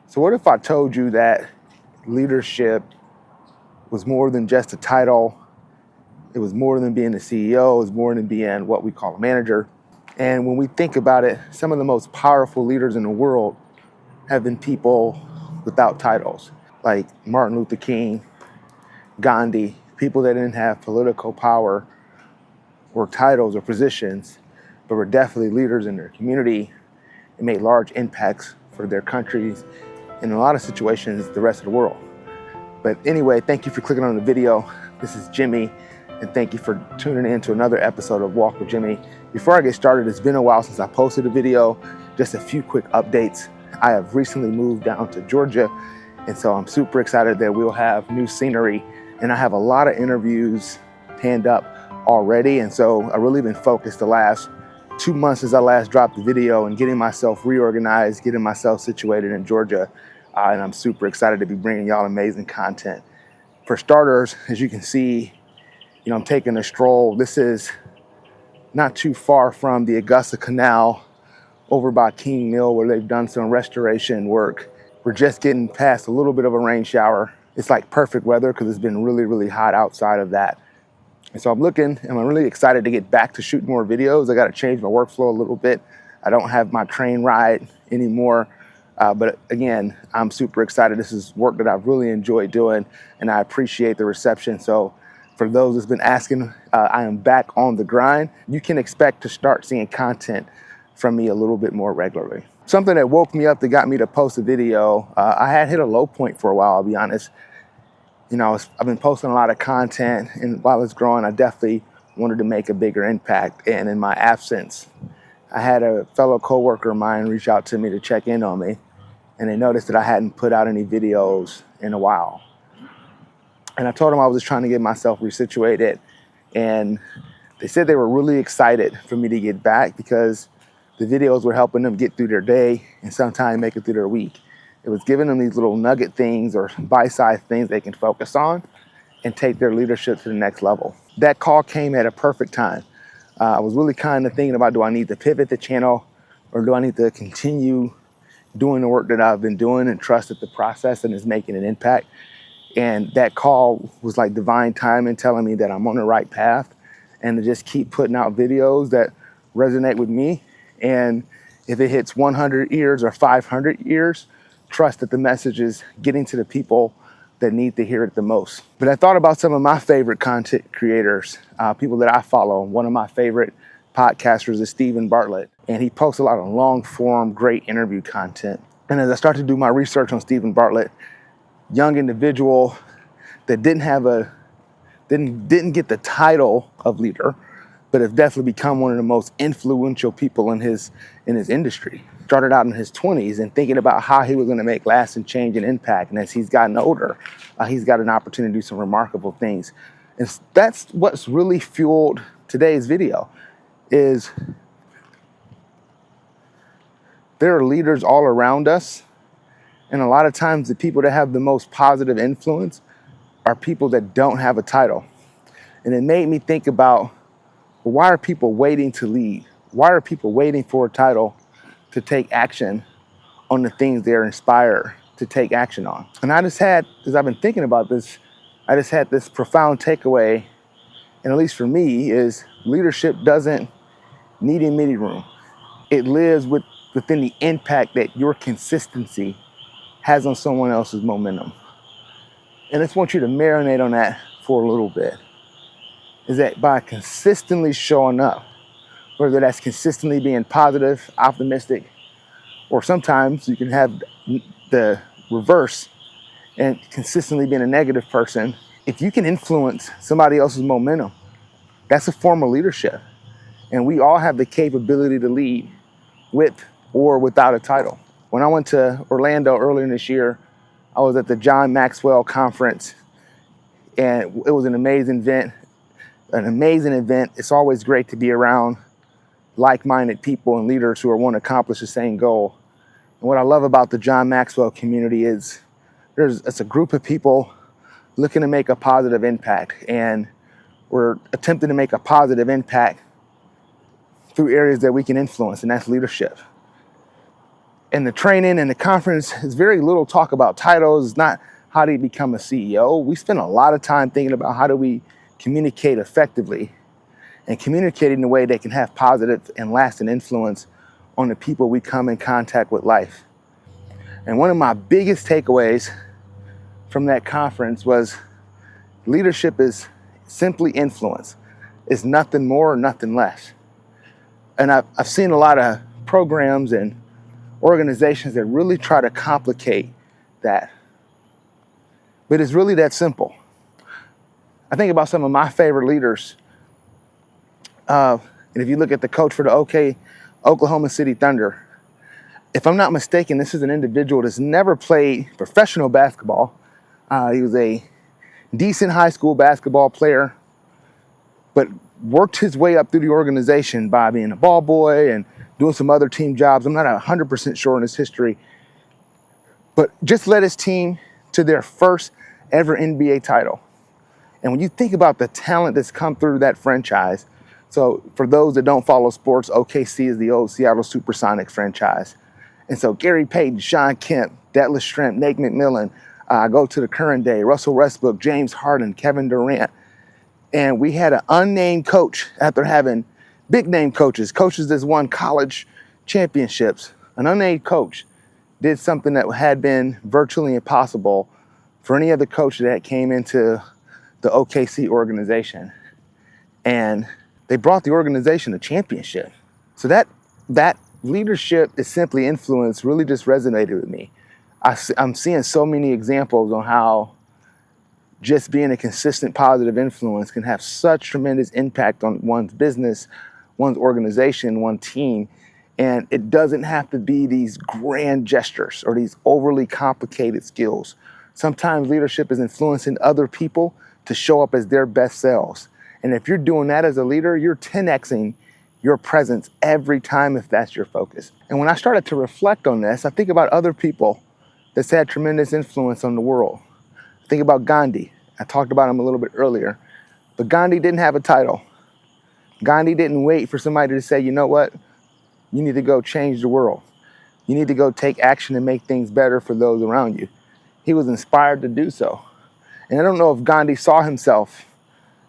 So what if I told you that leadership was more than just a title? It was more than being the CEO. It was more than being what we call a manager. And when we think about it, some of the most powerful leaders in the world have been people without titles, like Martin Luther King, Gandhi, people that didn't have political power or titles or positions, but were definitely leaders in their community and made large impacts for their countries, in a lot of situations, the rest of the world. But anyway, thank you for clicking on the video. This is Jimmy, and thank you for tuning in to another episode of Walk with Jimmy. Before I get started, it's been a while since I posted a video. Just a few quick updates. I have recently moved down to Georgia, and so I'm super excited that we'll have new scenery, and I have a lot of interviews panned up already, and so I've really been focused the last 2 months since I last dropped the video and getting myself reorganized, getting myself situated in Georgia. And I'm super excited to be bringing y'all amazing content. For starters, as you can see, I'm taking a stroll. This is not too far from the Augusta Canal over by King Mill, where they've done some restoration work. We're just getting past a little bit of a rain shower. It's like perfect weather because it's been really, really hot outside of that. And so I'm looking, and I'm really excited to get back to shooting more videos. I got to change my workflow a little bit. I don't have my train ride anymore. But again, I'm super excited. This is work that I've really enjoyed doing, and I appreciate the reception. So for those that's been asking, I am back on the grind. You can expect to start seeing content from me a little bit more regularly. Something that woke me up that got me to post a video, I had hit a low point for a while, I'll be honest. I've been posting a lot of content, and while it's growing, I definitely wanted to make a bigger impact. And in my absence, I had a fellow coworker of mine reach out to me to check in on me, and they noticed that I hadn't put out any videos in a while. And I told them I was just trying to get myself resituated, and they said they were really excited for me to get back because the videos were helping them get through their day and sometimes make it through their week. It was giving them these little nugget things or bite-sized things they can focus on and take their leadership to the next level. That call came at a perfect time. I was really kind of thinking about, do I need to pivot the channel, or do I need to continue doing the work that I've been doing and trust that the process and is making an impact? And that call was like divine timing, telling me that I'm on the right path and to just keep putting out videos that resonate with me. And if it hits 100 ears or 500 ears, trust that the message is getting to the people that need to hear it the most. But I thought about some of my favorite content creators, people that I follow. One of my favorite podcasters is Stephen Bartlett, and he posts a lot of long form, great interview content. And as I started to do my research on Stephen Bartlett, young individual that didn't get the title of leader, but have definitely become one of the most influential people in his industry. Started out in his 20s and thinking about how he was going to make lasting change and impact. And as he's gotten older, he's got an opportunity to do some remarkable things. And that's what's really fueled today's video. Is there are leaders all around us, and a lot of times the people that have the most positive influence are people that don't have a title. And it made me think about, well, why are people waiting to lead? Why are people waiting for a title to take action on the things they're inspired to take action on? And as I've been thinking about this, I just had this profound takeaway, and at least for me, is leadership doesn't need a meeting room. It lives within the impact that your consistency has on someone else's momentum. And I just want you to marinate on that for a little bit. Is that by consistently showing up, whether that's consistently being positive, optimistic, or sometimes you can have the reverse and consistently being a negative person. If you can influence somebody else's momentum, that's a form of leadership. And we all have the capability to lead with or without a title. When I went to Orlando earlier this year, I was at the John Maxwell conference, and it was an amazing event. It's always great to be around like-minded people and leaders who want to accomplish the same goal. And what I love about the John Maxwell community is it's a group of people looking to make a positive impact, and we're attempting to make a positive impact through areas that we can influence, and that's leadership. And the training and the conference is very little talk about titles. It's not how do you become a CEO. We spend a lot of time thinking about how do we communicate effectively and communicate in a way that can have positive and lasting influence on the people we come in contact with life. And one of my biggest takeaways from that conference was leadership is simply influence. It's nothing more or nothing less. And I've seen a lot of programs and organizations that really try to complicate that. But it's really that simple. I think about some of my favorite leaders. And if you look at the coach for the Oklahoma City Thunder, if I'm not mistaken, this is an individual that's never played professional basketball. He was a decent high school basketball player, but worked his way up through the organization by being a ball boy and doing some other team jobs. I'm not 100% sure on his history, but just led his team to their first ever NBA title. And when you think about the talent that's come through that franchise, so for those that don't follow sports, OKC is the old Seattle Supersonics franchise. And so Gary Payton, Sean Kemp, Detlef Schrempf, Nate McMillan, go to the current day, Russell Westbrook, James Harden, Kevin Durant. And we had an unnamed coach after having big name coaches that's won college championships. An unnamed coach did something that had been virtually impossible for any other coach that came into the OKC organization. And they brought the organization a championship. So that leadership is simply influence really just resonated with me. I'm seeing so many examples on how just being a consistent positive influence can have such tremendous impact on one's business, one's organization, one team. And it doesn't have to be these grand gestures or these overly complicated skills. Sometimes leadership is influencing other people to show up as their best selves. And if you're doing that as a leader, you're 10xing your presence every time if that's your focus. And when I started to reflect on this, I think about other people that's had tremendous influence on the world. Think about Gandhi. I talked about him a little bit earlier, but Gandhi didn't have a title. Gandhi didn't wait for somebody to say, you know what? You need to go change the world. You need to go take action and make things better for those around you. He was inspired to do so. And I don't know if Gandhi saw himself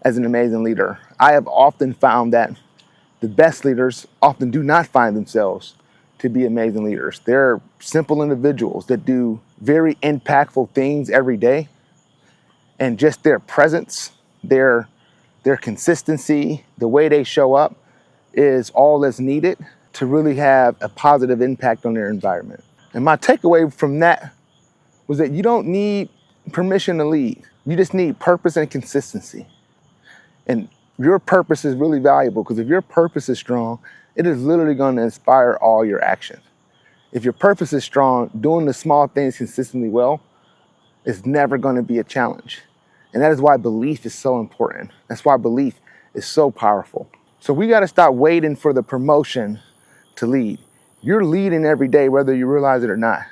as an amazing leader. I have often found that the best leaders often do not find themselves to be amazing leaders. They're simple individuals that do very impactful things every day. And just their presence, their consistency, the way they show up is all that's needed to really have a positive impact on their environment. And my takeaway from that was that you don't need permission to lead. You just need purpose and consistency. And your purpose is really valuable because if your purpose is strong, it is literally going to inspire all your actions. If your purpose is strong, doing the small things consistently well is never going to be a challenge. And that is why belief is so important. That's why belief is so powerful. So we got to stop waiting for the promotion to lead. You're leading every day, whether you realize it or not.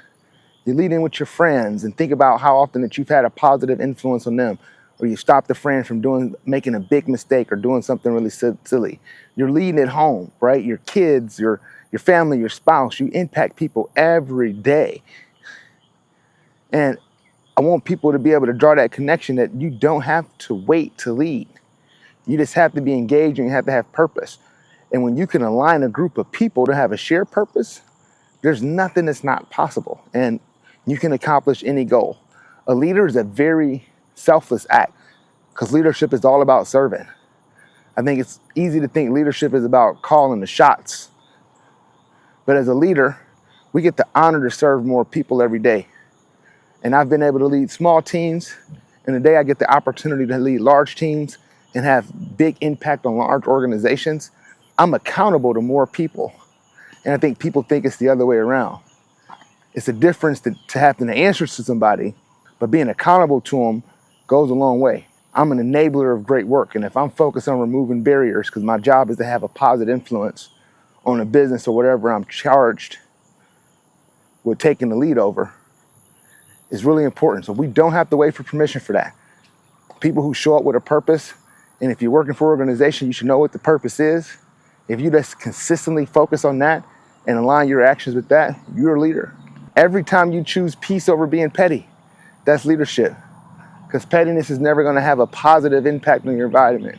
You're leading with your friends and think about how often that you've had a positive influence on them, or you stopped a friend from making a big mistake or doing something really silly. You're leading at home, right? Your kids, your family, your spouse, you impact people every day. And I want people to be able to draw that connection that you don't have to wait to lead. You just have to be engaged and you have to have purpose. And when you can align a group of people to have a shared purpose, there's nothing that's not possible. And you can accomplish any goal. A leader is a very selfless act because leadership is all about serving. I think it's easy to think leadership is about calling the shots. But as a leader, we get the honor to serve more people every day. And I've been able to lead small teams. And today I get the opportunity to lead large teams and have big impact on large organizations. I'm accountable to more people. And I think people think it's the other way around. It's a difference to having to answer to somebody, but being accountable to them goes a long way. I'm an enabler of great work. And if I'm focused on removing barriers, because my job is to have a positive influence on a business or whatever I'm charged with taking the lead over, is really important. So we don't have to wait for permission for that. People who show up with a purpose, and if you're working for an organization, you should know what the purpose is. If you just consistently focus on that and align your actions with that, you're a leader. Every time you choose peace over being petty, that's leadership. Because pettiness is never going to have a positive impact on your environment.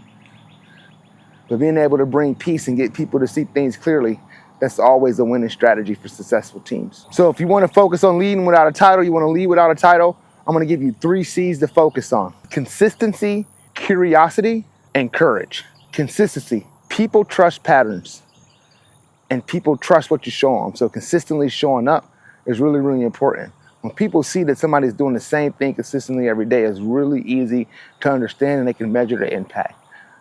But being able to bring peace and get people to see things clearly, that's always a winning strategy for successful teams. So if you want to focus on leading without a title, you want to lead without a title, I'm going to give you 3 C's to focus on: consistency, curiosity, and courage. Consistency. People trust patterns, and people trust what you show them. So consistently showing up is really, really important. When people see that somebody's doing the same thing consistently every day, it's really easy to understand and they can measure the impact.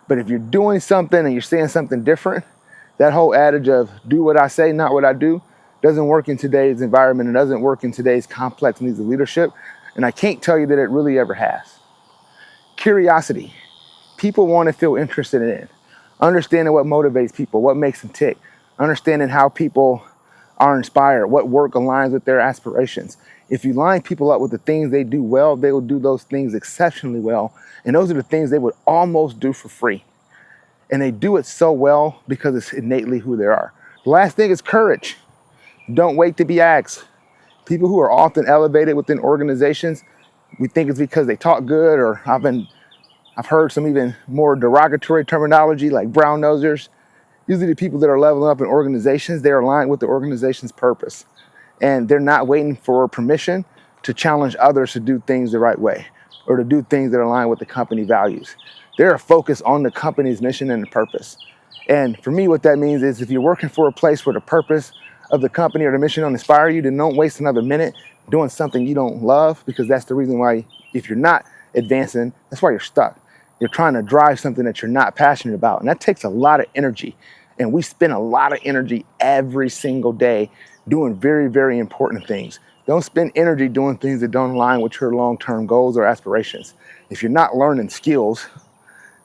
But if you're doing something and you're saying something different, that whole adage of do what I say, not what I do, doesn't work in today's environment. It doesn't work in today's complex needs of leadership. And I can't tell you that it really ever has. Curiosity. People want to feel interested in it. Understanding what motivates people, what makes them tick. Understanding how people are inspired, what work aligns with their aspirations. If you line people up with the things they do well, they will do those things exceptionally well. And those are the things they would almost do for free. And they do it so well because it's innately who they are. The last thing is courage. Don't wait to be asked. People who are often elevated within organizations, we think it's because they talk good, or I've heard some even more derogatory terminology like brown nosers. Usually the people that are leveling up in organizations, they're aligned with the organization's purpose. And they're not waiting for permission to challenge others to do things the right way or to do things that align with the company values. They're focused on the company's mission and the purpose. And for me, what that means is if you're working for a place where the purpose of the company or the mission don't inspire you, then don't waste another minute doing something you don't love, because that's the reason why, if you're not advancing, that's why you're stuck. You're trying to drive something that you're not passionate about. And that takes a lot of energy. And we spend a lot of energy every single day doing very, very important things. Don't spend energy doing things that don't align with your long-term goals or aspirations. If you're not learning skills,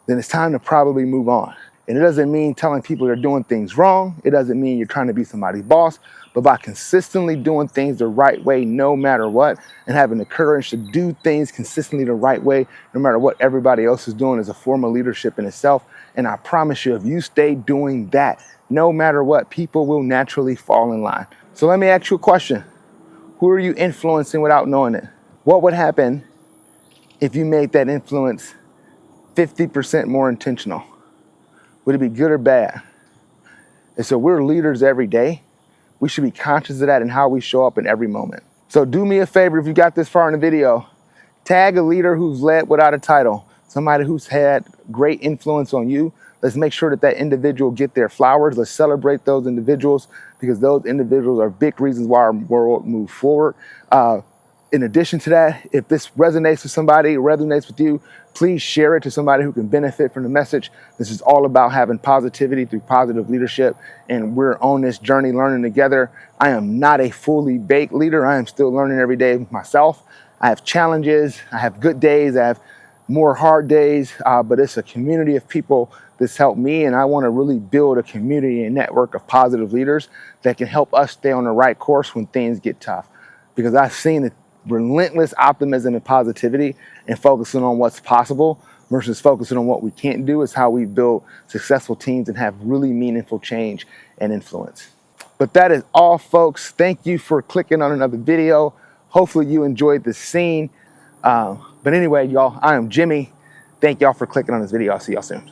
then it's time to probably move on. And it doesn't mean telling people they're doing things wrong. It doesn't mean you're trying to be somebody's boss. But by consistently doing things the right way, no matter what, and having the courage to do things consistently the right way, no matter what everybody else is doing, is a form of leadership in itself. And I promise you, if you stay doing that, no matter what, people will naturally fall in line. So let me ask you a question. Who are you influencing without knowing it? What would happen if you made that influence 50% more intentional? Would it be good or bad? And so we're leaders every day. We should be conscious of that in how we show up in every moment. So do me a favor, if you got this far in the video, tag a leader who's led without a title, somebody who's had great influence on you. Let's make sure that that individual get their flowers. Let's celebrate those individuals, because those individuals are big reasons why our world moves forward. In addition to that, if this resonates with somebody, resonates with you, please share it to somebody who can benefit from the message. This is all about having positivity through positive leadership, and we're on this journey learning together. I am not a fully baked leader. I am still learning every day myself. I have challenges, I have good days, I have more hard days, but it's a community of people that's helped me, and I want to really build a community and network of positive leaders that can help us stay on the right course when things get tough. Because I've seen the relentless optimism and positivity and focusing on what's possible versus focusing on what we can't do is how we build successful teams and have really meaningful change and influence. But that is all, folks. Thank you for clicking on another video. Hopefully you enjoyed the scene. But anyway, y'all, I am Jimmy. Thank y'all for clicking on this video. I'll see y'all soon.